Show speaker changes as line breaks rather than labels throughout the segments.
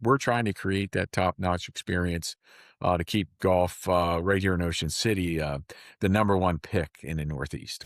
we're trying to create that top-notch experience to keep golf right here in Ocean City the number one pick in the Northeast.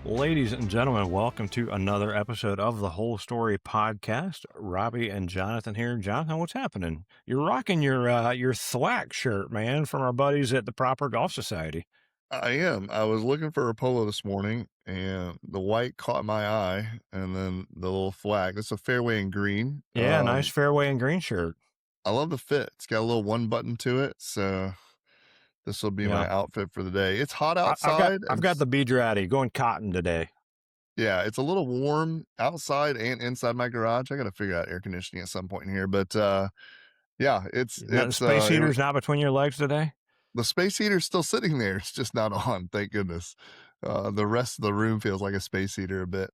Ladies and gentlemen, welcome to another episode of the Whole Story Podcast. Robbie and Jonathan here. Jonathan, what's happening? You're rocking your thwack shirt, man, from our buddies at the Proper Golf Society.
I am. I was looking for a polo this morning, and the white caught my eye, and then the little flag. It's a fairway and green.
Yeah, nice fairway and green shirt.
I love the fit. It's got a little one button to it, so this will be my outfit for the day. It's hot outside.
I've got the Bedrati going cotton today.
Yeah, it's a little warm outside and inside my garage. I got to figure out air conditioning at some point in here, but yeah, it's
space heater's not between your legs today.
The space heater's still sitting there. It's just not on. Thank goodness. The rest of the room feels like a space heater a bit,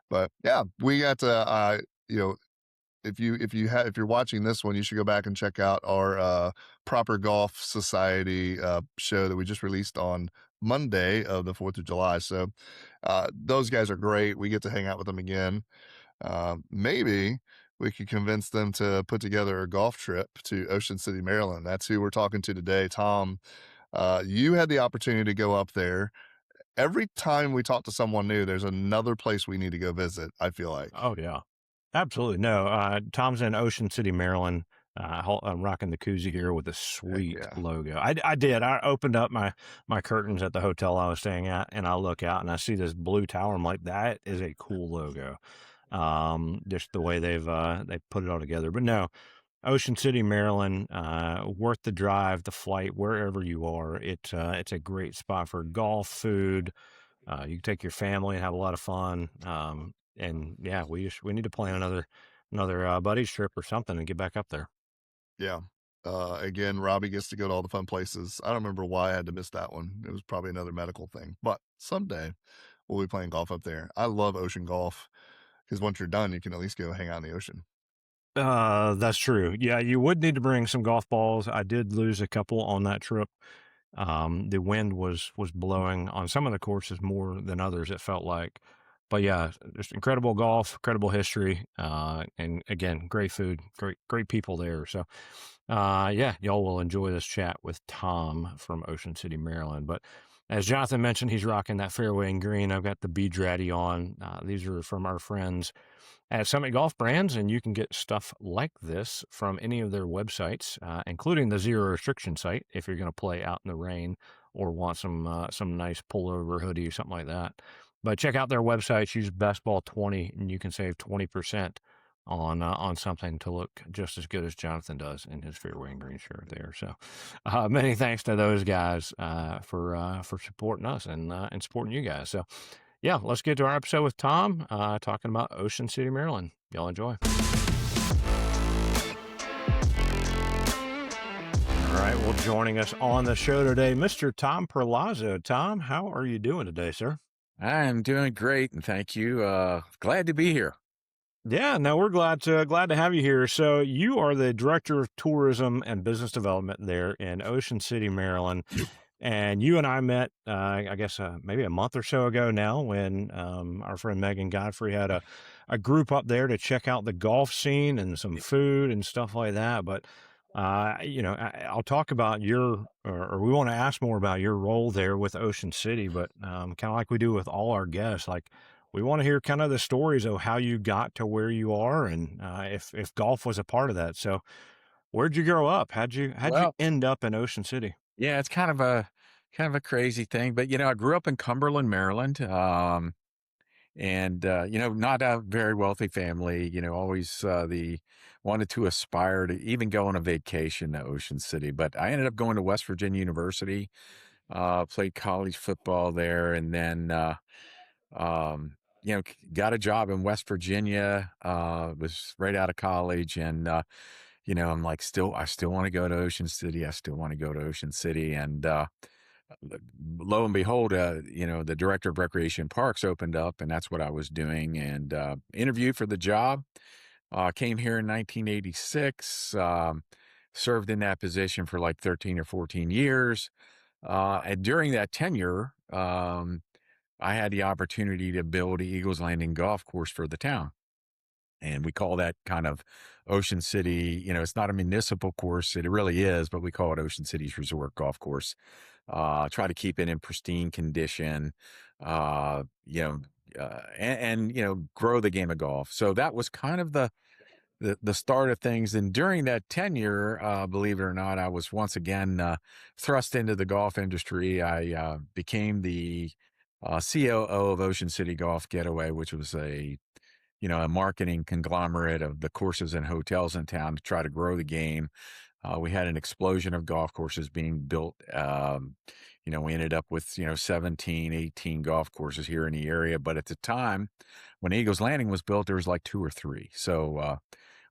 but yeah, we got to if you're watching this one, you should go back and check out our Proper Golf Society show that we just released on Monday of the 4th of July. So those guys are great. We get to hang out with them again. Maybe we could convince them to put together a golf trip to Ocean City, Maryland. That's who we're talking to today. Tom, you had the opportunity to go up there. Every time we talk to someone new, there's another place we need to go visit, I feel like.
Oh, yeah. Absolutely. No, Tom's in Ocean City, Maryland. I'm rocking the koozie here with a sweet logo. I did. I opened up my curtains at the hotel I was staying at, and I look out and I see this blue tower. I'm like, that is a cool logo. Just the way they put it all together. But no, Ocean City, Maryland, worth the drive, the flight, wherever you are. It's a great spot for golf, food. You can take your family and have a lot of fun. And yeah, we need to plan another buddies trip or something and get back up there.
Yeah. Again, Robbie gets to go to all the fun places. I don't remember why I had to miss that one. It was probably another medical thing, but someday we'll be playing golf up there. I love ocean golf because once you're done, you can at least go hang out in the ocean.
That's true. Yeah, you would need to bring some golf balls. I did lose a couple on that trip. The wind was blowing on some of the courses more than others, it felt like. But yeah, just incredible golf, incredible history, and again, great food, great people there. So, yeah, y'all will enjoy this chat with Tom from Ocean City, Maryland. But as Jonathan mentioned, he's rocking that fairway and green. I've got the Bedrati on. These are from our friends at Summit Golf Brands, and you can get stuff like this from any of their websites, including the Zero Restriction site if you're going to play out in the rain or want some nice pullover hoodie or something like that. But check out their websites, use BestBall20, and you can save 20% on something to look just as good as Jonathan does in his fairway and green shirt there. So many thanks to those guys for supporting us and supporting you guys. So yeah, let's get to our episode with Tom talking about Ocean City, Maryland. Y'all enjoy. All right, well, joining us on the show today, Mr. Tom Perlozzo. Tom, how are you doing today, sir?
I'm doing great, and thank you. Glad to be here.
Yeah, no, we're glad to have you here. So you are the Director of Tourism and Business Development there in Ocean City, Maryland. And you and I met, I guess, maybe a month or so ago now when our friend Megan Godfrey had a group up there to check out the golf scene and some food and stuff like that. But I'll talk about or we want to ask more about your role there with Ocean City, but kind of like we do with all our guests, like we want to hear kind of the stories of how you got to where you are and if golf was a part of that. So where'd you grow up? How'd you end up in Ocean City?
Yeah, it's kind of a crazy thing, but I grew up in Cumberland, Maryland. And, not a very wealthy family, always wanted to aspire to even go on a vacation to Ocean City. But I ended up going to West Virginia University, played college football there, and then, got a job in West Virginia, was right out of college. And, I'm like, I still want to go to Ocean City. I still want to go to Ocean City. And, lo and behold, the director of recreation parks opened up, and that's what I was doing, and interviewed for the job. Came here in 1986, served in that position for like 13 or 14 years. And during that tenure, I had the opportunity to build the Eagles Landing golf course for the town. And we call that kind of Ocean City. It's not a municipal course. It really is, but we call it Ocean City's Resort Golf Course. Try to keep it in pristine condition, uh, you know, and grow the game of golf. So that was kind of the start of things. And during that tenure, believe it or not, I was once again thrust into the golf industry. I became the COO of Ocean City Golf Getaway, which was a marketing conglomerate of the courses and hotels in town to try to grow the game. We had an explosion of golf courses being built. We ended up with, 17, 18 golf courses here in the area. But at the time when Eagles Landing was built, there was like two or three. So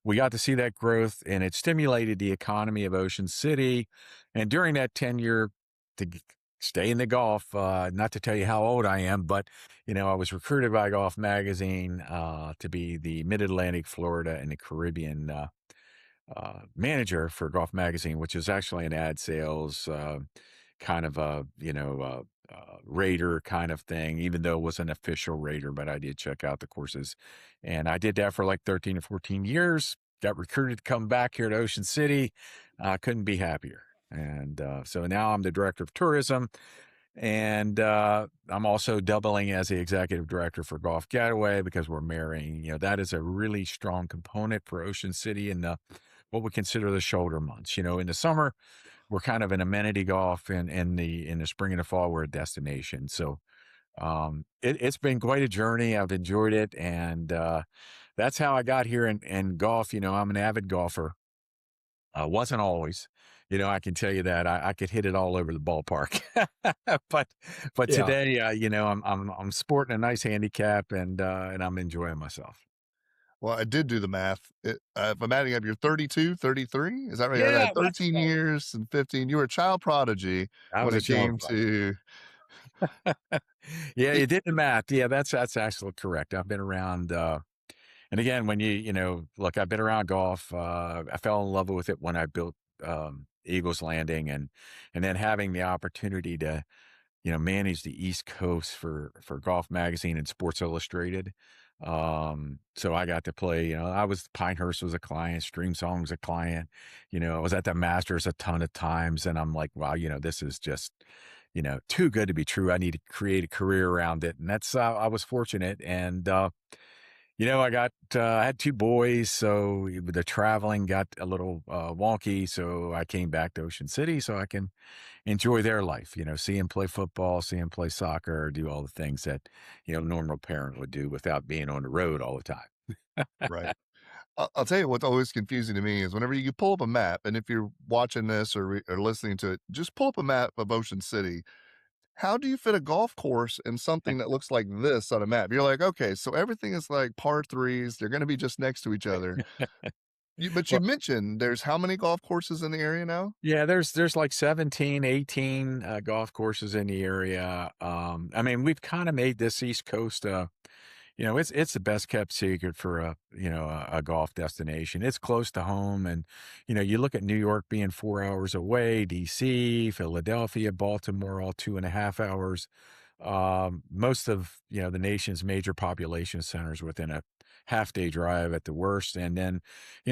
we got to see that growth, and it stimulated the economy of Ocean City. And during that tenure, to stay in the golf, not to tell you how old I am, but I was recruited by Golf Magazine to be the Mid-Atlantic, Florida, and the Caribbean manager for Golf Magazine, which is actually an ad sales kind of rater kind of thing, even though it was an official rater, but I did check out the courses. And I did that for like 13 or 14 years, got recruited to come back here to Ocean City. Couldn't be happier. And so now I'm the director of tourism. And I'm also doubling as the executive director for Golf Getaway because we're marrying. That is a really strong component for Ocean City in what we consider the shoulder months. In the summer, we're kind of an amenity golf, and in the spring and the fall, we're a destination. So it's been quite a journey. I've enjoyed it, and that's how I got here in golf. I'm an avid golfer. Wasn't always. I can tell you that I could hit it all over the ballpark, but
Yeah.
today, I'm sporting a nice handicap, and I'm enjoying myself.
Well, I did do the math. If I'm adding up, you're 32, 33? Is that right?
Yeah,
At
that's
13 years and 15, you were a child prodigy
I
when
was a
it
child
came
prodigy.
to
Yeah,
it.
you did the math. Yeah, that's actually correct. I've been around, and again, when look, I've been around golf. I fell in love with it when I built Eagles Landing, and then having the opportunity to manage the East Coast for Golf Magazine and Sports Illustrated. So I got to play. Pinehurst was a client, Stream Song was a client. I was at the Masters a ton of times, and I'm like, wow, this is just too good to be true. I need to create a career around it, and that's I was fortunate, and I had two boys, so the traveling got a little wonky. So I came back to Ocean City so I can enjoy their life, see them play football, see them play soccer, do all the things that, a normal parent would do without being on the road all the time.
Right. I'll tell you what's always confusing to me is whenever you pull up a map, and if you're watching this or listening to it, just pull up a map of Ocean City. How do you fit a golf course in something that looks like this on a map? You're like, okay, so everything is like par threes. They're going to be just next to each other. But you
Well,
mentioned there's how many golf courses in the area now?
yeah, there's like 17, 18 golf courses in the area. I mean, we've kind of made this East Coast it's the best kept secret for a golf destination. It's close to home, and you look at New York being 4 hours away, DC, Philadelphia, Baltimore, all 2.5 hours. Most of the nation's major population centers within a half-day drive at the worst, and then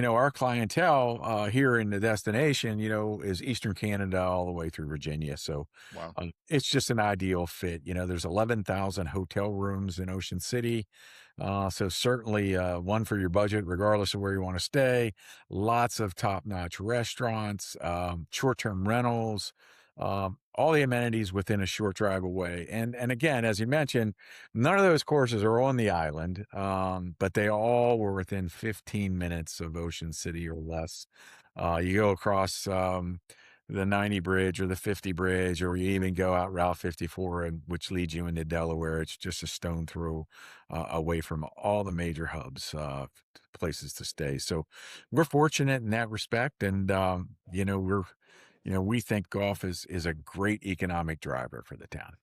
our clientele here in the destination is Eastern Canada all the way through Virginia. So
Wow.
it's just an ideal fit. There's 11,000 hotel rooms in Ocean City. So certainly one for your budget, regardless of where you want to stay. Lots of top-notch restaurants, short-term rentals, all the amenities within a short drive away. And again, as you mentioned, none of those courses are on the island, but they all were within 15 minutes of Ocean City or less. You go across the 90 bridge or the 50 bridge, or you even go out Route 54, which leads you into Delaware. It's just a stone throw away from all the major hubs, places to stay. So we're fortunate in that respect. And, we think golf is a great economic driver for the town.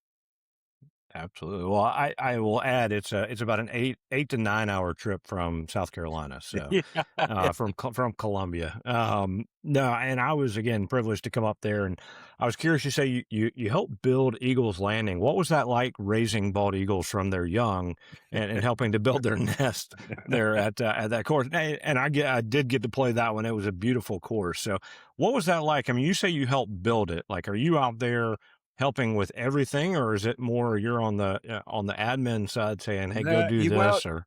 Absolutely. Well, I will add it's about an 8 to 9 hour trip from South Carolina. So
Yeah.
from Columbia. No, and I was again privileged to come up there, and I was curious. You say you helped build Eagles Landing. What was that like raising bald eagles from their young and helping to build their nest there at that course? And I did get to play that one. It was a beautiful course. So what was that like? I mean, you say you helped build it. Like, are you out there helping with everything, or is it more you're on the admin side saying, "Hey, go
No,
do
well,
this," or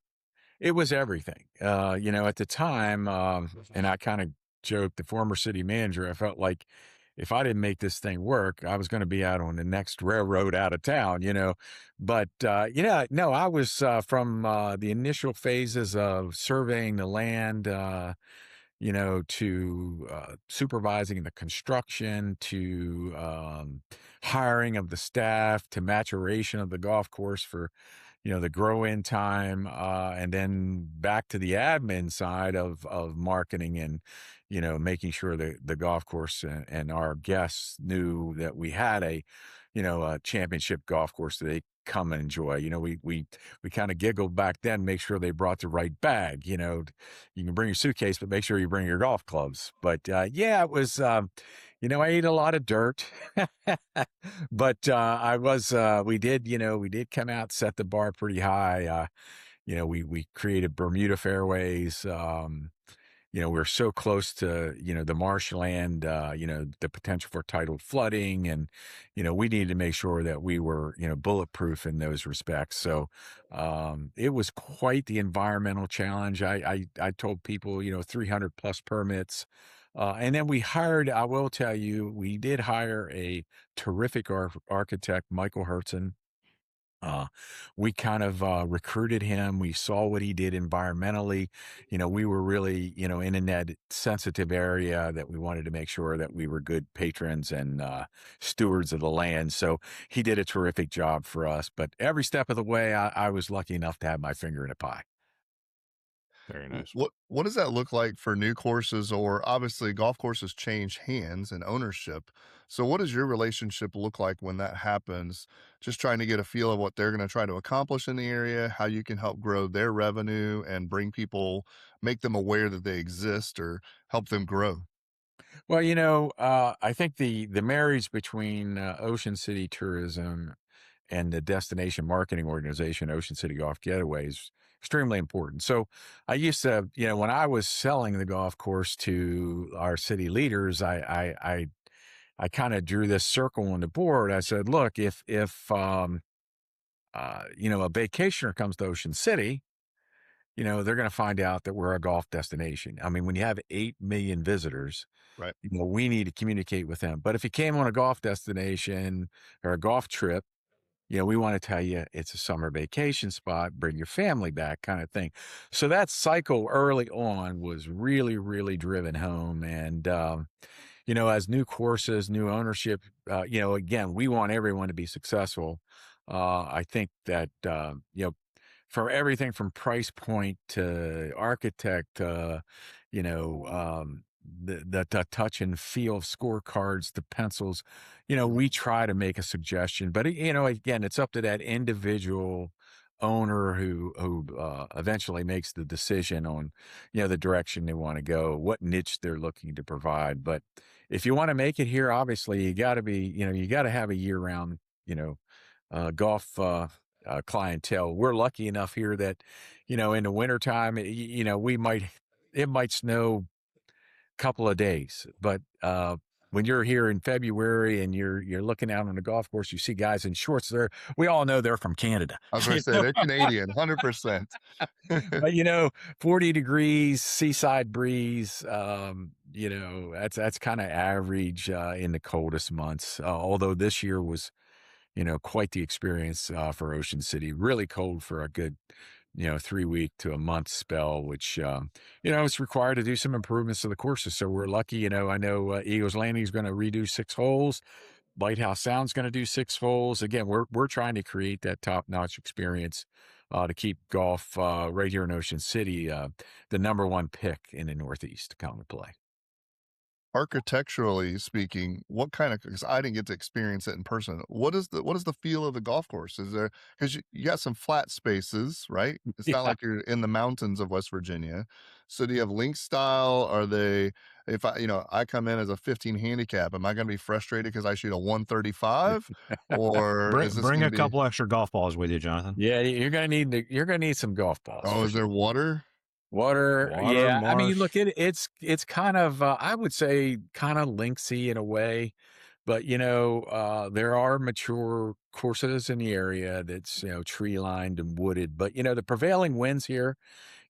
it was everything. At the time, and I kind of joked, the former city manager, I felt like if I didn't make this thing work, I was going to be out on the next railroad out of town. But yeah, no, I was from the initial phases of surveying the land. To supervising the construction, to hiring of the staff, to maturation of the golf course for, the grow in time, and then back to the admin side of marketing and, making sure that the golf course and our guests knew that we had a championship golf course that they come and enjoy. We kind of giggled back then, make sure they brought the right bag. You can bring your suitcase, but make sure you bring your golf clubs. But yeah, it was, I ate a lot of dirt, but we did come out, set the bar pretty high. We created Bermuda fairways. We're so close to, the marshland, the potential for tidal flooding. And, we needed to make sure that we were, bulletproof in those respects. So it was quite the environmental challenge. I told people, 300 plus permits. And then I will tell you, we did hire a terrific architect, Michael Hertzen. uh, we kind of recruited him. We saw what he did environmentally. We were really, in a net sensitive area that we wanted to make sure that we were good patrons and stewards of the land. So he did a terrific job for us. But every step of the way, I was lucky enough to have my finger in a pie.
very nice.
What does that look like for new courses? Or obviously, golf courses change hands and ownership. So, what does your relationship look like when that happens? Just trying to get a feel of what they're going to try to accomplish in the area, how you can help grow their revenue and bring people, make them aware that they exist, or help them grow.
Well, I think the marriage between Ocean City Tourism and the destination marketing organization, Ocean City Golf Getaway, is extremely important. So I used to, when I was selling the golf course to our city leaders, I kind of drew this circle on the board. I said, look, if a vacationer comes to Ocean City, they're going to find out that we're a golf destination. I mean, when you have 8 million visitors,
Right.
we need to communicate with them. But if you came on a golf destination or a golf trip, we want to tell you it's a summer vacation spot, bring your family back kind of thing. So that cycle early on was really, really driven home. And, as new courses, new ownership, again, we want everyone to be successful. I think that, for everything from price point to architect, the touch and feel of scorecards, the pencils, we try to make a suggestion, but again, it's up to that individual owner who eventually makes the decision on, the direction they want to go, what niche they're looking to provide. But if you want to make it here, obviously you got to have a year round, golf, clientele. We're lucky enough here that, in the wintertime, it might snow a couple of days, but when you're here in February and you're looking out on the golf course, you see guys in shorts there. We all know they're from Canada.
I was going to say they're Canadian, 100%.
But 40 degrees, seaside breeze, that's kind of average in the coldest months. Although this year was, quite the experience for Ocean City. Really cold for a good, 3 week to a month spell, which, it's required to do some improvements to the courses. So we're lucky. I know Eagles Landing is going to redo 6 holes. Lighthouse Sound's going to do 6 holes. Again, we're trying to create that top notch experience to keep golf right here in Ocean City the number one pick in the Northeast to come and play.
architecturally speaking, what kind of, because I didn't get to experience it in person. What is the feel of the golf course? Is there, because you got some flat spaces, right? It's not
Yeah.
like you're in the mountains of West Virginia. So do you have link style? Are they, if I, I come in as a 15 handicap, am I going to be frustrated because I shoot a 135, or is this
Bring
going to
a
be,
couple extra golf balls with you, Jonathan.
Yeah, you're gonna need some golf balls
oh,
for
is there
sure.
water?
Water,
Water,
yeah. I mean, look,
marsh.
it's kind of I would say kind of linksy in a way, but there are mature courses in the area that's tree lined and wooded. But the prevailing winds here,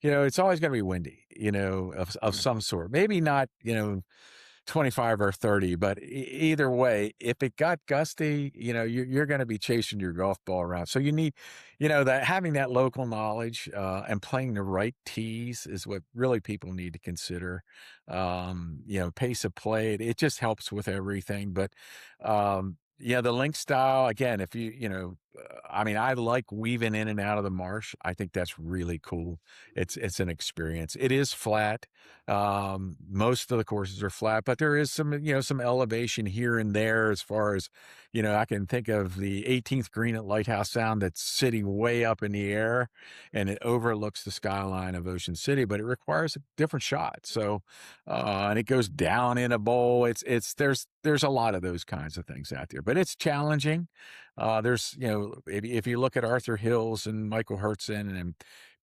it's always going to be windy, of
Yeah.
some sort. Maybe not, 25 or 30, but either way, if it got gusty, you're going to be chasing your golf ball around. So you need, that having that local knowledge and playing the right tees is what really people need to consider. Pace of play, it just helps with everything. But yeah, the link style, again, if I mean, I like weaving in and out of the marsh. I think that's really cool. It's an experience. It is flat. Most of the courses are flat, but there is some elevation here and there as far as, I can think of the 18th green at Lighthouse Sound that's sitting way up in the air and it overlooks the skyline of Ocean City, but it requires a different shot. So, and it goes down in a bowl. There's a lot of those kinds of things out there, but it's challenging. There's, if you look at Arthur Hills and Michael Hertzen and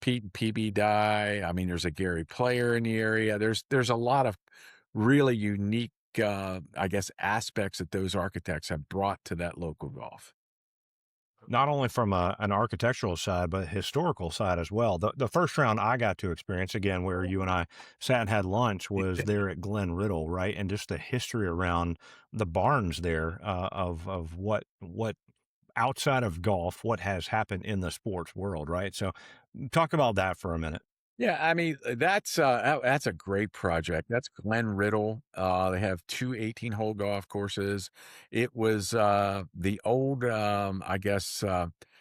Pete and PB Dye, I mean, there's a Gary Player in the area. There's a lot of really unique, I guess, aspects that those architects have brought to that local golf.
Not only from an architectural side, but historical side as well. The first round I got to experience, again, where you and I sat and had lunch, was there at Glen Riddle, right? And just the history around the barns there, of what outside of golf, what has happened in the sports world, right? So talk about that for a minute.
Yeah, I mean, that's a great project. That's Glen Riddle. They have two 18-hole golf courses. It was the old, I guess,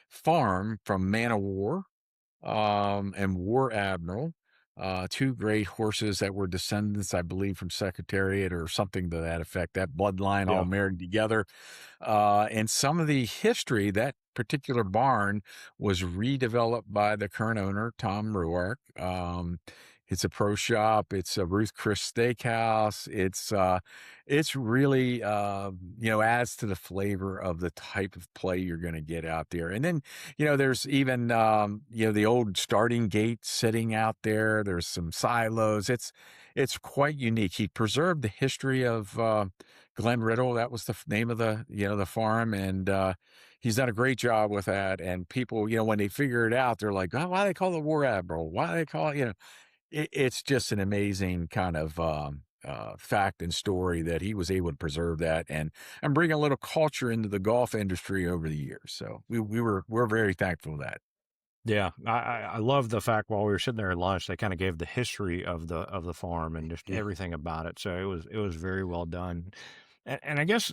farm from Man of War and War Admiral. Two great horses that were descendants, I believe, from Secretariat or something to that effect. That bloodline all
Yeah.
married together. And some of the history, that particular barn was redeveloped by the current owner, Tom Ruark. It's a pro shop. It's a Ruth Chris Steakhouse. It's really, adds to the flavor of the type of play you're going to get out there. And then, there's even, the old starting gate sitting out there. There's some silos. It's quite unique. He preserved the history of, Glen Riddle. That was the name of the farm. And, he's done a great job with that. And people, when they figure it out, they're like, oh, why do they call it War Admiral? Why do they call it, it's just an amazing kind of, fact and story that he was able to preserve that and bring a little culture into the golf industry over the years. So we're very thankful for that.
Yeah, I love the fact while we were sitting there at lunch, they kind of gave the history of the farm and just
Yeah.
everything about it. So it was very well done. And I guess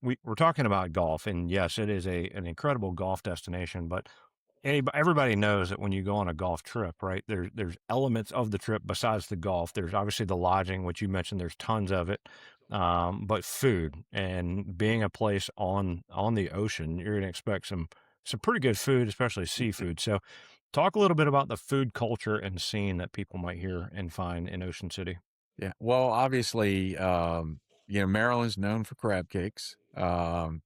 we're talking about golf, and yes, it is an incredible golf destination. But everybody knows that when you go on a golf trip, right? There's elements of the trip besides the golf. There's obviously the lodging, which you mentioned. There's tons of it, but food and being a place on the ocean, you're going to expect some pretty good food, especially seafood. So, talk a little bit about the food culture and scene that people might hear and find in Ocean City.
Yeah. Well, obviously, Maryland's known for crab cakes, and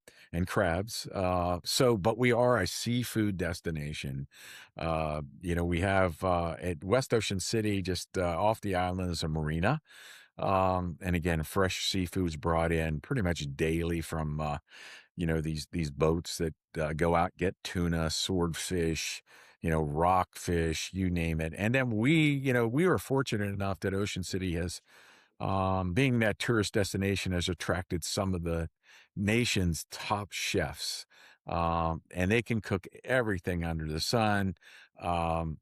crabs. But we are a seafood destination. We have, at West Ocean City, just, off the island is a marina. And again, fresh seafood's brought in pretty much daily from, these boats that go out, get tuna, swordfish, rockfish, you name it. And then we were fortunate enough that Ocean City has, being that tourist destination, has attracted some of the nation's top chefs. And they can cook everything under the sun, from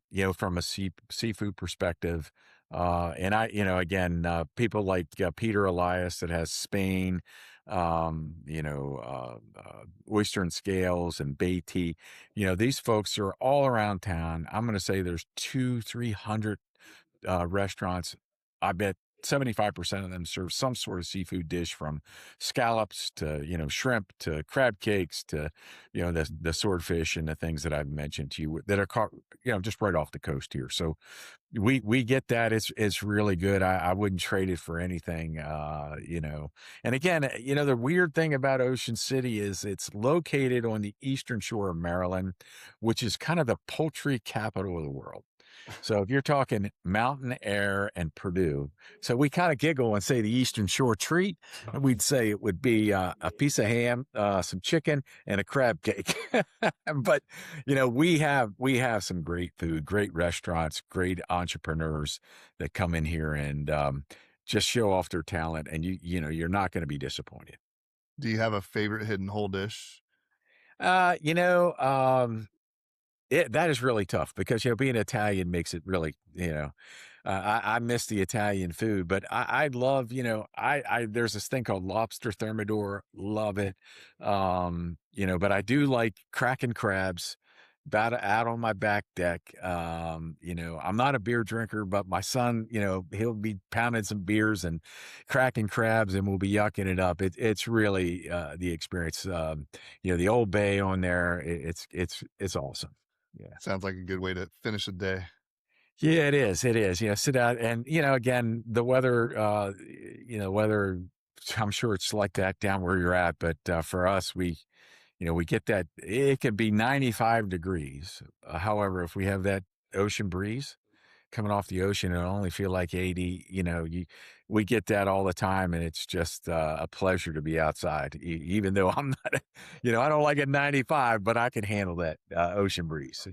a seafood perspective. And again, people like Peter Elias that has Spain, oyster and scales and Beatty. These folks are all around town. I'm going to say there's 300 restaurants. I bet 75% of them serve some sort of seafood dish, from scallops to, shrimp to crab cakes to, the swordfish and the things that I've mentioned to you that are caught, just right off the coast here. So we get that. It's really good. I wouldn't trade it for anything. And again, the weird thing about Ocean City is it's located on the eastern shore of Maryland, which is kind of the poultry capital of the world. So if you're talking mountain air and Purdue, so we kind of giggle and say the Eastern Shore treat, and we'd say it would be a piece of ham, some chicken, and a crab cake. But we have some great food, great restaurants, great entrepreneurs that come in here and just show off their talent, and you're not going to be disappointed.
Do you have a favorite hidden hole dish?
Uh, you know, um, that is really tough because, being Italian makes it really, I miss the Italian food, but I love, there's this thing called lobster thermidor, love it. But I do like cracking crabs out on my back deck. I'm not a beer drinker, but my son, he'll be pounding some beers and cracking crabs and we'll be yucking it up. It's really, the experience. The Old Bay on there, it's awesome. Yeah.
Sounds like a good way to finish a day.
Yeah, it is. It is. Sit out and, again, the weather, weather, I'm sure it's like that down where you're at, but for us, we get that it could be 95 degrees. However, if we have that ocean breeze coming off the ocean, it'll only feel like 80. We get that all the time, and it's just a pleasure to be outside, even though I'm not, I don't like it 95, but I can handle that ocean breeze.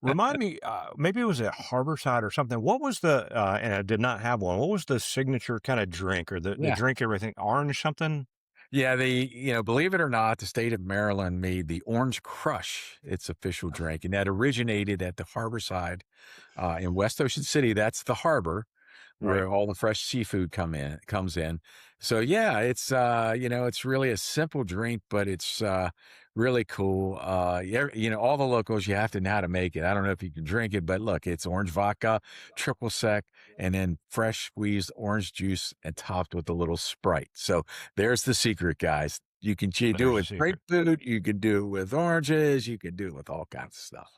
Remind me, maybe it was at Harborside or something. What was and I did not have one. What was the signature kind of drink or the
Yeah.
drink everything? Orange something?
Yeah, believe it or not, the state of Maryland made the Orange Crush its official drink, and that originated at the Harborside in West Ocean City. That's the harbor
Right.
where all the fresh seafood comes in. So yeah, it's really a simple drink, but it's really cool. All the locals, you have to know how to make it. I don't know if you can drink it, but look, it's orange vodka, triple sec, and then fresh squeezed orange juice and topped with a little Sprite. So there's the secret, guys. You can do it
There's a
with
secret.
grapefruit, you can do it with oranges, you can do it with all kinds of stuff.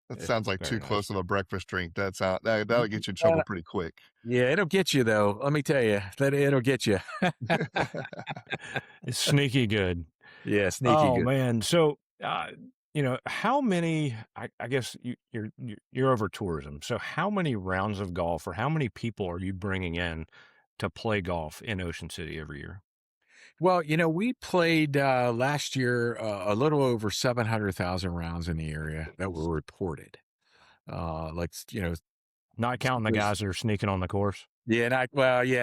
That
Yeah,
sounds like too
Very nice.
close of a breakfast drink. That'll get you in
yeah,
trouble pretty quick.
yeah, it'll get you though. Let me tell you that it'll get you.
It's sneaky good.
Yeah, sneaky
Oh
good.
man. So, how many? I guess you're over tourism. So, how many rounds of golf, or how many people are you bringing in to play golf in Ocean City every year?
Well, we played last year a little over 700,000 rounds in the area that were reported. Like,
Not counting the guys that are sneaking on the course.
yeah,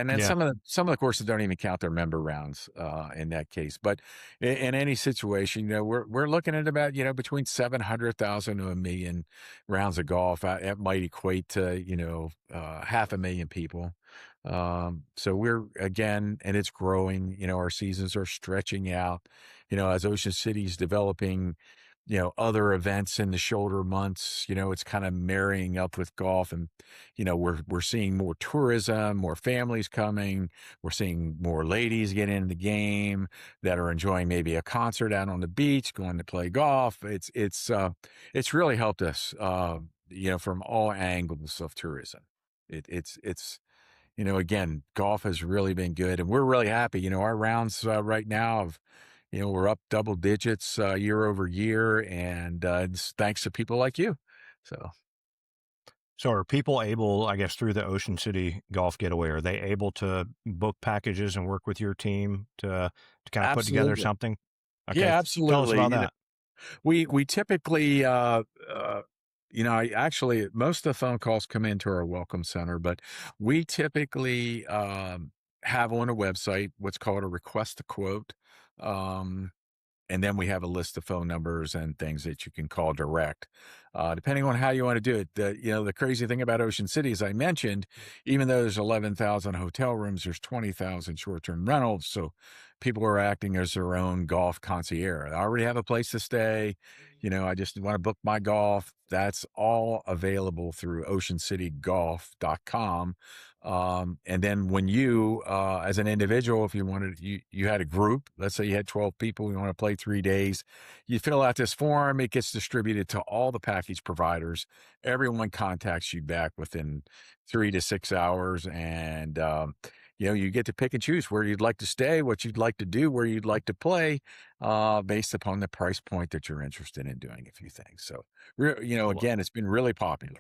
and then
Yeah.
some of the courses don't even count their member rounds in that case. But in any situation, we're looking at about between 700,000 to 1 million rounds of golf. It might equate to 500,000 people. So we're again, and it's growing. Our seasons are stretching out. As Ocean City's developing, other events in the shoulder months, it's kind of marrying up with golf. And, we're seeing more tourism, more families coming. We're seeing more ladies get into the game that are enjoying maybe a concert out on the beach, going to play golf. It's really helped us, from all angles of tourism. It's again, golf has really been good, and we're really happy. Our rounds right now of, we're up double digits year over year, and it's thanks to people like you. So
So, are people able, I guess, through the Ocean City Golf Getaway, are they able to book packages and work with your team to kind of put together
absolutely,
something? Okay,
yeah,
tell us
absolutely.
about that.
We typically, I actually most of the phone calls come into our welcome center, but we typically have on a website what's called a request a quote. Um, And then we have a list of phone numbers and things that you can call direct, depending on how you want to do it. The crazy thing about Ocean City, as I mentioned, even though there's 11,000 hotel rooms, there's 20,000 short-term rentals. So people are acting as their own golf concierge. I already have a place to stay. I just want to book my golf. That's all available through oceancitygolf.com. And then when you, as an individual, if you wanted, you had a group, let's say you had 12 people, you want to play 3 days, you fill out this form, it gets distributed to all the package providers. Everyone contacts you back within 3 to 6 hours. And, you get to pick and choose where you'd like to stay, what you'd like to do, where you'd like to play, based upon the price point that you're interested in doing a few things. So,
I lo
again, it's been really popular.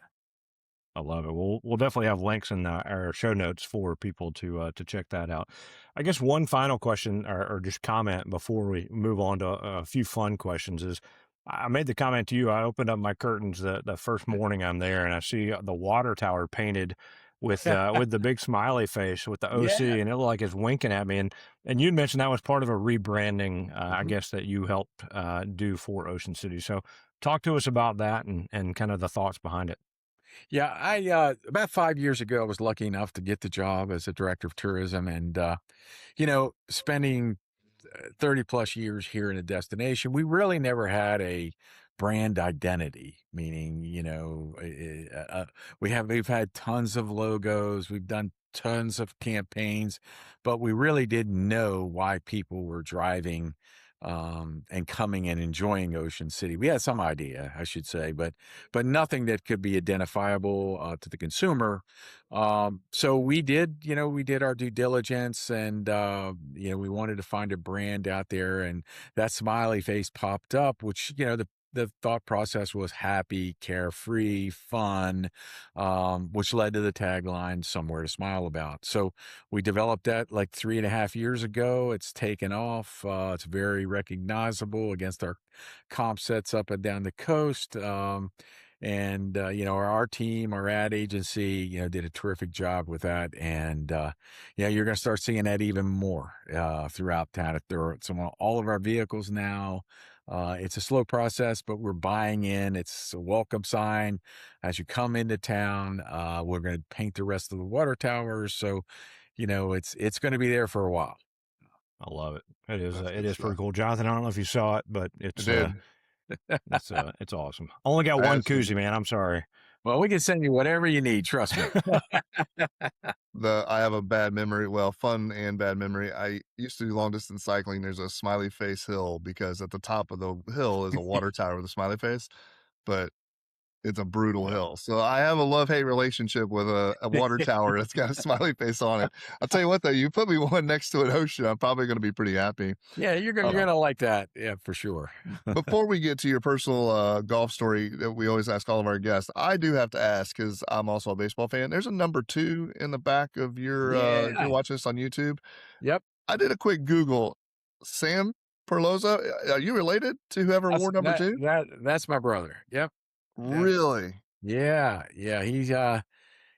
I love it. We'll definitely have links in our show notes for people to check that out. I guess one final question or just comment before we move on to a few fun questions is I made the comment to you. I opened up my curtains the first morning I'm there, and I see the water tower painted with the big smiley face with the
Yeah.
OC, and it looked like it's winking at me. And you mentioned that was part of a rebranding, I
Mhm.
guess that you helped do for Ocean City. So talk to us about that and kind of the thoughts behind it.
Yeah, about 5 years ago, I was lucky enough to get the job as a director of tourism and, spending 30 plus years here in a destination, we really never had a brand identity, meaning, we've had tons of logos, we've done tons of campaigns, but we really didn't know why people were driving and coming and enjoying Ocean City. We had some idea, I should say, but nothing that could be identifiable to the consumer. So we did our due diligence, and we wanted to find a brand out there, and that smiley face popped up, which the thought process was happy, carefree, fun, which led to the tagline "Somewhere to Smile About." So we developed that like 3.5 years ago. It's taken off. It's very recognizable against our comp sets up and down the coast. And our team, our ad agency, did a terrific job with that. And yeah, you're going to start seeing that even more throughout town. If there are some all of our vehicles now. It's a slow process, but we're buying in. It's a welcome sign as you come into town. We're going to paint the rest of the water towers, so it's going to be there for a while.
I love it.
That's
It
good
is pretty
stuff.
cool. Jonathan, I don't know if you saw it, but
I did.
it's awesome. Only got
I
one
have seen
koozie,
it.
man. I'm sorry.
Well, we can send you whatever you need. Trust me.
I have a bad memory, well, fun and bad memory. I used to do long distance cycling. There's a smiley face hill because at the top of the hill is a water tower with a smiley face, but it's a brutal
Yeah.
hill. So I have a love-hate relationship with a water tower that's got a smiley face on it. I'll tell you what though, you put me one next to an ocean, I'm probably gonna be pretty happy.
Yeah, you're
Uh,
gonna like that. Yeah, for sure.
Before we get to your personal, golf story that we always ask all of our guests, I do have to ask because 'cause I'm also a baseball fan. There's a number 2 in the back of your, if
Yeah.
you're watching this on YouTube.
Yep.
I did a quick Google. Sam Perlozzo, are you related to whoever
That's
wore number 2?
that's my brother. Yep. Yep.
Really?
Yeah. Yeah.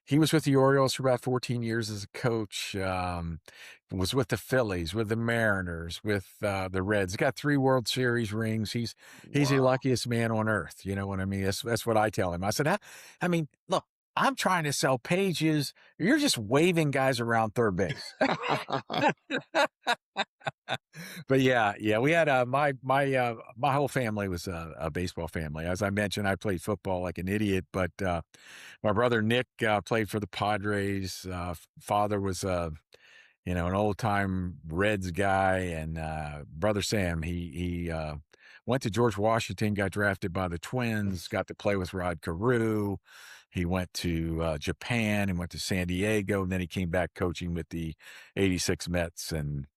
He was with the Orioles for about 14 years as a coach. Was with the Phillies, with the Mariners, with the Reds. He got 3 World Series rings. He's the
Wow.
luckiest man on earth. You know what I mean? That's what I tell him. I said, I mean, look, I'm trying to sell pages. You're just waving guys around third base. But yeah, we had my whole family was a baseball family. As I mentioned, I played football like an idiot, but my brother Nick played for the Padres. Father was an old time Reds guy, and brother Sam he went to George Washington, got drafted by the Twins, got to play with Rod Carew. He went to Japan and went to San Diego, and then he came back coaching with the '86 Mets and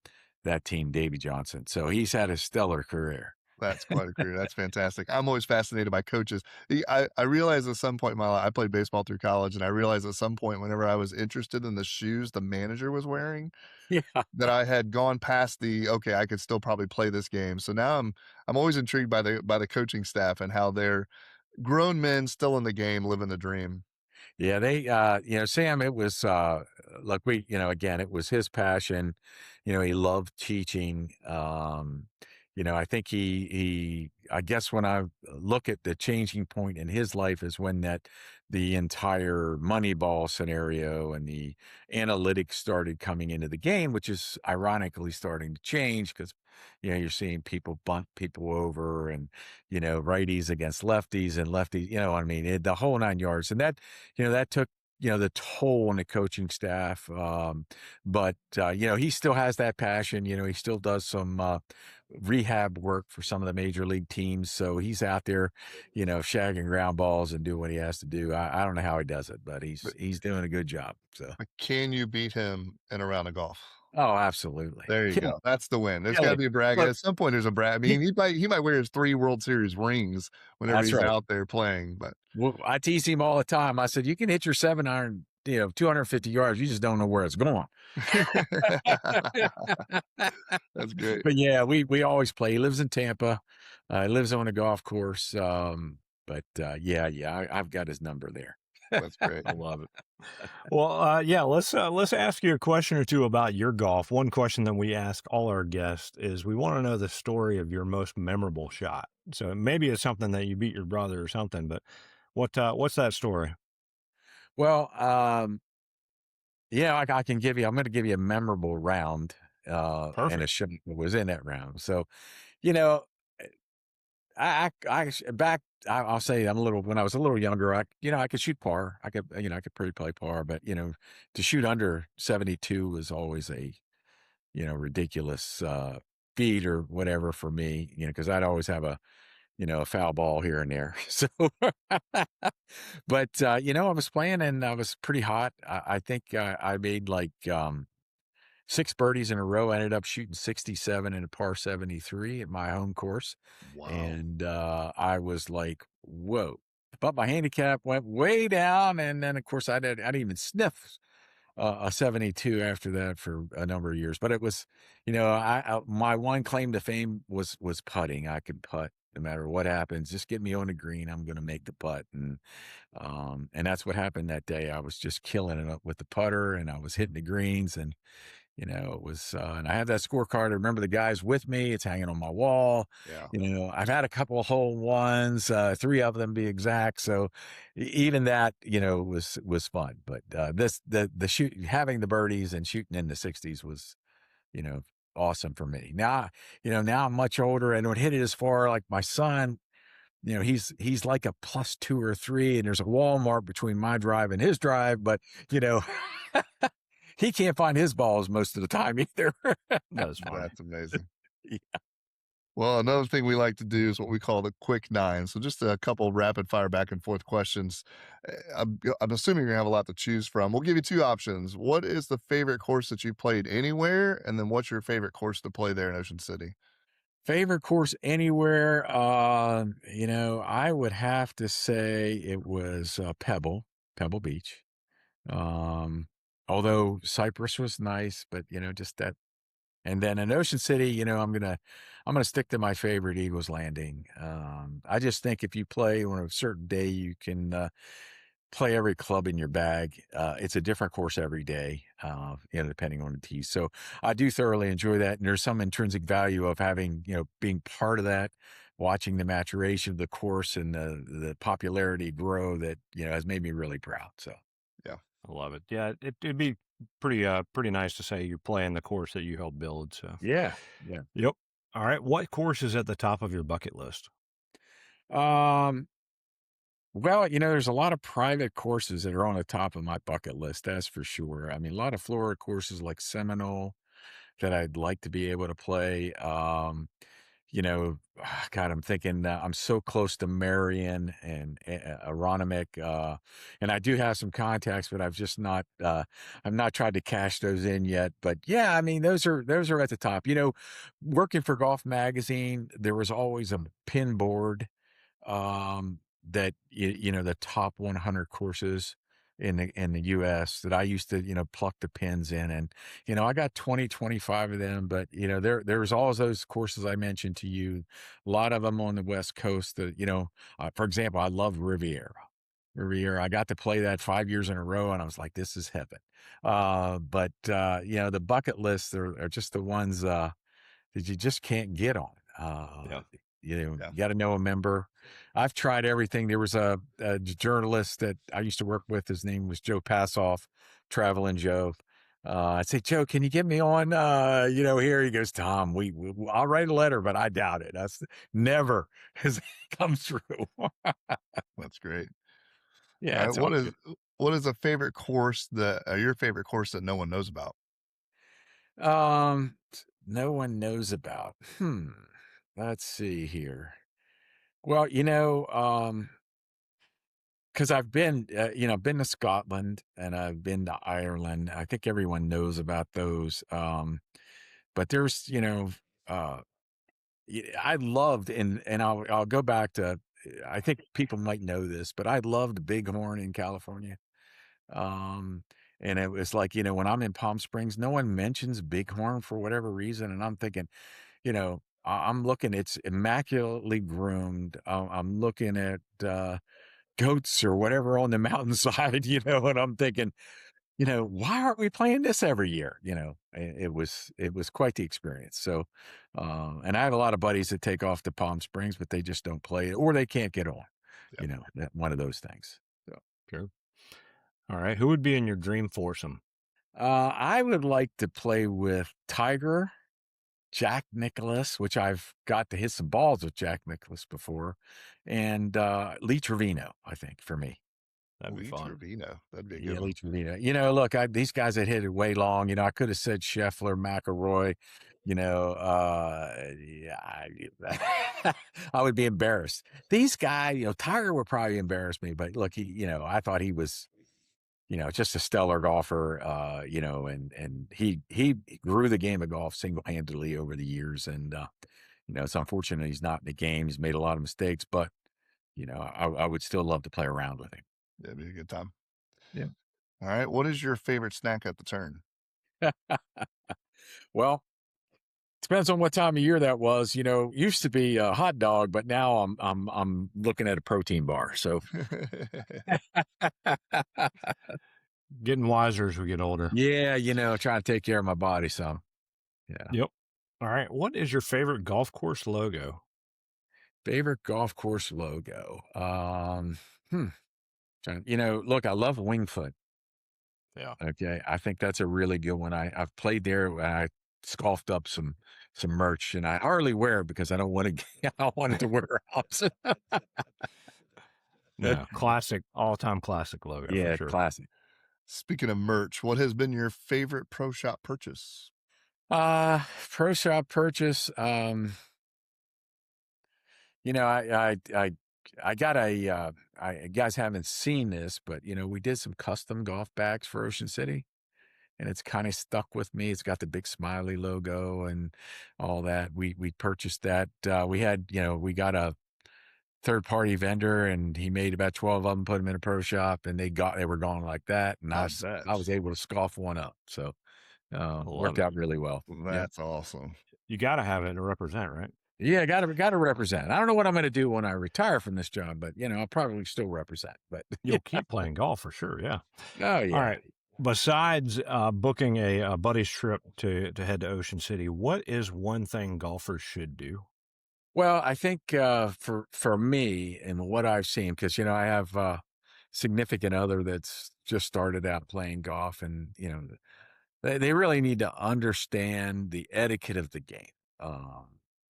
that team, Davy Johnson. So he's had a stellar career.
That's quite a career. That's fantastic. I'm always fascinated by coaches. I realized at some point in my life, I played baseball through college, and I realized at some point whenever I was interested in the shoes the manager was wearing,
Yeah.
that I had gone past okay, I could still probably play this game. So now I'm always intrigued by the coaching staff and how they're grown men still in the game, living the dream.
Yeah, Sam, it was, look, again, it was his passion. He loved teaching. I think I guess when I look at the changing point in his life is when the entire Moneyball scenario and the analytics started coming into the game, which is ironically starting to change because, you're seeing people bunt people over and, righties against lefties and lefties, I mean, the whole 9 yards. And that took the toll on the coaching staff. But he still has that passion. He still does some rehab work for some of the major league teams. So he's out there, shagging ground balls and doing what he has to do. I don't know how he does it, but
But,
he's doing a good job. So,
but can you beat him in a round of golf?
oh, absolutely.
There you
Kill him.
go. That's the win. There's
Kill
gotta
him.
be a brag.
Look,
At some point, there's a brag. I
he,
mean, he might wear his 3 World Series rings whenever
that's
he's
right.
out there playing, but
Well, I tease him all the time. I said, you can hit your 7 iron, 250 yards. You just don't know where it's going.
that's great.
But yeah, we always play. He lives in Tampa. He lives on a golf course. But yeah, I've got his number there.
That's great.
I love it. Well, yeah, let's ask you a question or two about your golf. One question that we ask all our guests is we want to know the story of your most memorable shot. So maybe it's something that you beat your brother or something, but what's that story?
Well, I can give you. I'm going to give you a memorable round, and a
Perfect.
shot that was in that round. So, you know, back. I'll say I'm a little. When I was a little younger, I could shoot par. I could pretty play par, but to shoot under 72 was always a ridiculous feat or whatever for me. Because I'd always have a foul ball here and there. So, but I was playing and I was pretty hot. I think I made like 6 birdies in a row. I ended up shooting 67 in a par 73 at my home course.
Wow.
And I was like, whoa. But my handicap went way down. And then, of course, I didn't even sniff a 72 after that for a number of years. But it was, my one claim to fame was putting. I could putt no matter what happens. Just get me on the green. I'm going to make the putt. And that's what happened that day. I was just killing it up with the putter and I was hitting the greens and it was, and I have that scorecard. I remember the guys with me. It's hanging on my wall.
Yeah.
I've had a couple of hole ones, 3 of them be exact. So even that, was fun. But the shoot, having the birdies and shooting in the 60s was, you know, awesome for me. Now I'm much older. I don't hit it as far like my son. He's like a +2 or 3, and there's a Walmart between my drive and his drive, but you know, he can't find his balls most of the time either.
That is funny.
That's amazing.
Yeah.
Well, another thing we like to do is what we call the quick 9. So just a couple rapid fire back and forth questions. I'm assuming you're gonna have a lot to choose from. We'll give you 2 options. What is the favorite course that you played anywhere? And then what's your favorite course to play there in Ocean City?
Favorite course anywhere? I would have to say it was Pebble Beach. Um, Although Cypress was nice, but just that. And then in Ocean City, I'm gonna stick to my favorite Eagles Landing. I just think if you play on a certain day, you can play every club in your bag. It's a different course every day, depending on the tee. So I do thoroughly enjoy that, and there's some intrinsic value of having being part of that, watching the maturation of the course and the popularity grow that has made me really proud. So.
Yeah.
I love it. Yeah, it'd be pretty nice to say you're playing the course that you helped build. So,
Yeah, yeah.
yep. All right. What course is at the top of your bucket list?
Um, well, there's a lot of private courses that are on the top of my bucket list, that's for sure. I mean, a lot of Florida courses like Seminole that I'd like to be able to play. God, I'm thinking I'm so close to Marion and Aronimink, and I do have some contacts, but I've not tried to cash those in yet. But yeah, I mean, those are at the top. Working for Golf Magazine, there was always a pin board that the top 100 courses in the US that I used to pluck the pins in, and I got 25 of them, but there's all those courses I mentioned to you, a lot of them on the West Coast that for example, I love Riviera. I got to play that 5 years in a row and I was like, this is heaven. But the bucket lists are just the ones that you just can't get on.
Yeah.
You
Yeah.
got to know a member. I've tried everything. There was a journalist that I used to work with. His name was Joe Passoff, Traveling Joe. I'd say, Joe, can you get me on, here? He goes, Tom, I'll write a letter, but I doubt it. That's never has come through.
That's great. All
Yeah,
right.
it's all good.
What is a favorite course that your favorite course that no one knows about?
No one knows about. Let's see here. Well, because I've been, been to Scotland and I've been to Ireland. I think everyone knows about those. But there's, uh, I loved, and I'll go back to. I think people might know this, but I loved Bighorn in California. Um, and it was like, when I'm in Palm Springs, no one mentions Bighorn for whatever reason, and I'm thinking, I'm looking, it's immaculately groomed. I'm looking at goats or whatever on the mountainside, and I'm thinking, why aren't we playing this every year? It was quite the experience. So, and I have a lot of buddies that take off to Palm Springs, but they just don't play it or they can't get on,
Yep.
that one of those things. So,
Sure. All right. Who would be in your dream foursome?
I would like to play with Tiger, Jack Nicklaus, which I've got to hit some balls with Jack Nicklaus before, and Lee Trevino, I think, for me.
That'd be
Lee
fun.
Trevino. That'd be a
Yeah,
good
Lee
one.
Trevino. Look, these guys that hit it way long. I could have said Scheffler, McElroy. Yeah, I would be embarrassed. These guys, Tiger would probably embarrass me, but look, I thought he was, just a stellar golfer. And he grew the game of golf single handedly over the years, and it's unfortunate he's not in the game. He's made a lot of mistakes, but I would still love to play around with him.
Yeah, it'd be a good time.
Yeah.
All right. What is your favorite snack at the turn?
Well, depends on what time of year that was. Used to be a hot dog, but now I'm looking at a protein bar. So
Getting wiser as we get older.
yeah, trying to take care of my body some. Yeah.
Yep. All right. What is your favorite golf course logo?
Favorite golf course logo. Look, I love Wingfoot.
Yeah.
Okay. I think that's a really good one. I've played there. I scoffed up some merch, and I hardly wear it because I don't want to I don't want it to wear out.
No, classic, all-time classic logo for
Yeah,
sure.
classic.
Speaking of merch, what has been your favorite pro shop purchase?
Pro shop purchase. I got you guys haven't seen this, but we did some custom golf bags for Ocean City, and it's kind of stuck with me. It's got the big smiley logo and all that. We purchased that. We got a third party vendor, and he made about 12 of them, put them in a pro shop, and they were gone like that. And
I
I
bet.
was able to scoff one up. So
I love
worked
it.
out really well. Yeah.
That's awesome.
You got to have it to represent, right?
Yeah, gotta represent. I don't know what I'm gonna do when I retire from this job, but I'll probably still represent. But
You'll keep playing golf for sure. Yeah.
oh
All
yeah.
right. Besides booking a buddy's trip to head to Ocean City, what is one thing golfers should do?
Well, I think for me and what I've seen, because I have a significant other that's just started out playing golf, and they really need to understand the etiquette of the game.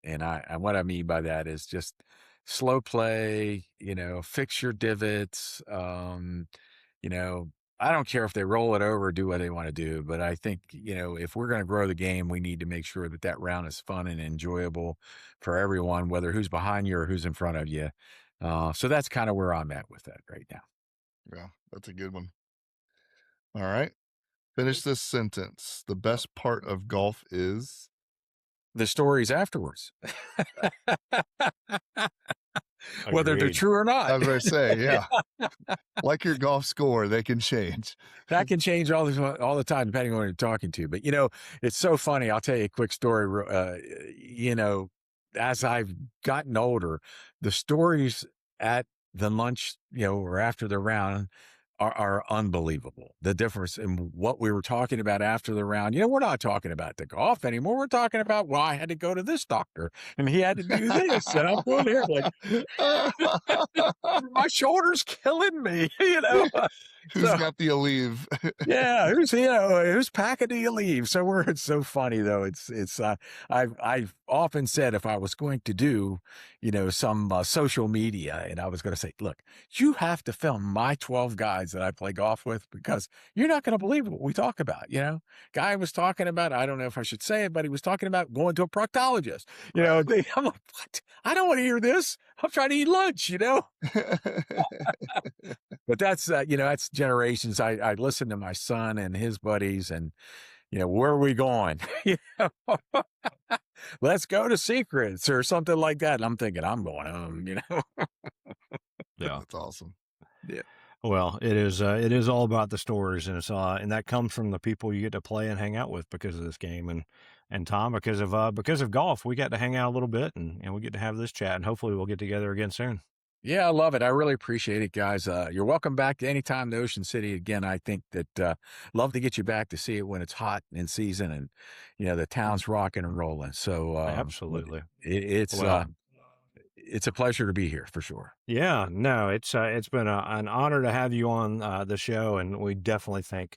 And what I mean by that is just slow play, fix your divots. You know, I don't care if they roll it over or do what they want to do, but I think, if we're going to grow the game, we need to make sure that that round is fun and enjoyable for everyone, whether who's behind you or who's in front of you. So that's kind of where I'm at with that right now.
Yeah, that's a good one. All right. Finish this sentence. The best part of golf is.
The stories afterwards, whether they're
Agreed.
true or
I
not.
was going to say, yeah. Like your golf score, they can change.
That can change all the time depending on who you're talking to. But it's so funny. I'll tell you a quick story. As I've gotten older, the stories at the lunch, or after the round are unbelievable. The difference in what we were talking about after the round. We're not talking about the golf anymore. We're talking about, well, I had to go to this doctor and he had to do this. And I'm going there like, my shoulder's killing me,
Who's
So
got the Aleve?
yeah, who's packing do you leave? So it's so funny though. I've often said if I was going to do, some social media and I was going to say, look, you have to film my 12 guys that I play golf with because you're not going to believe what we talk about. Guy was talking about, I don't know if I should say it, but he was talking about going to a proctologist.
Right.
I'm like, what? I don't want to hear this. I'm trying to eat lunch. But that's generations. I listen to my son and his buddies and, where are we going? You know, Let's go to Secrets or something like that. And I'm thinking I'm going home.
Yeah.
That's awesome.
Yeah.
Well, it is all about the stories, and and that comes from the people you get to play and hang out with because of this game, and Tom, because of golf, we got to hang out a little bit, and we get to have this chat, and hopefully we'll get together again soon.
Yeah, I love it. I really appreciate it, guys. You're welcome back anytime to Ocean City again. I think that love to get you back to see it when it's hot in season and the town's rocking and rolling. So
Absolutely.
it, it's
Well,
uh, it's a pleasure to be here for sure.
yeah, no, it's been an honor to have you on the show, and we definitely think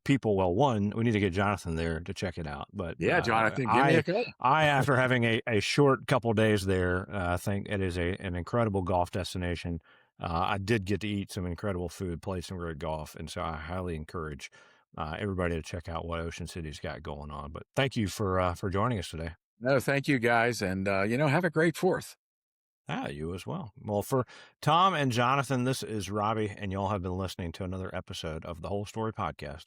people. Well, one, we need to get Jonathan there to check it out. But
Yeah, Jonathan, give me a call.
after having a short couple days there, think it is an incredible golf destination. I did get to eat some incredible food, play some great golf, and so I highly encourage everybody to check out what Ocean City's got going on. But thank you for joining us today.
No, thank you, guys, and have a great Fourth.
Ah, you as well. Well, for Tom and Jonathan, this is Robbie, and y'all have been listening to another episode of the Whole Story Podcast.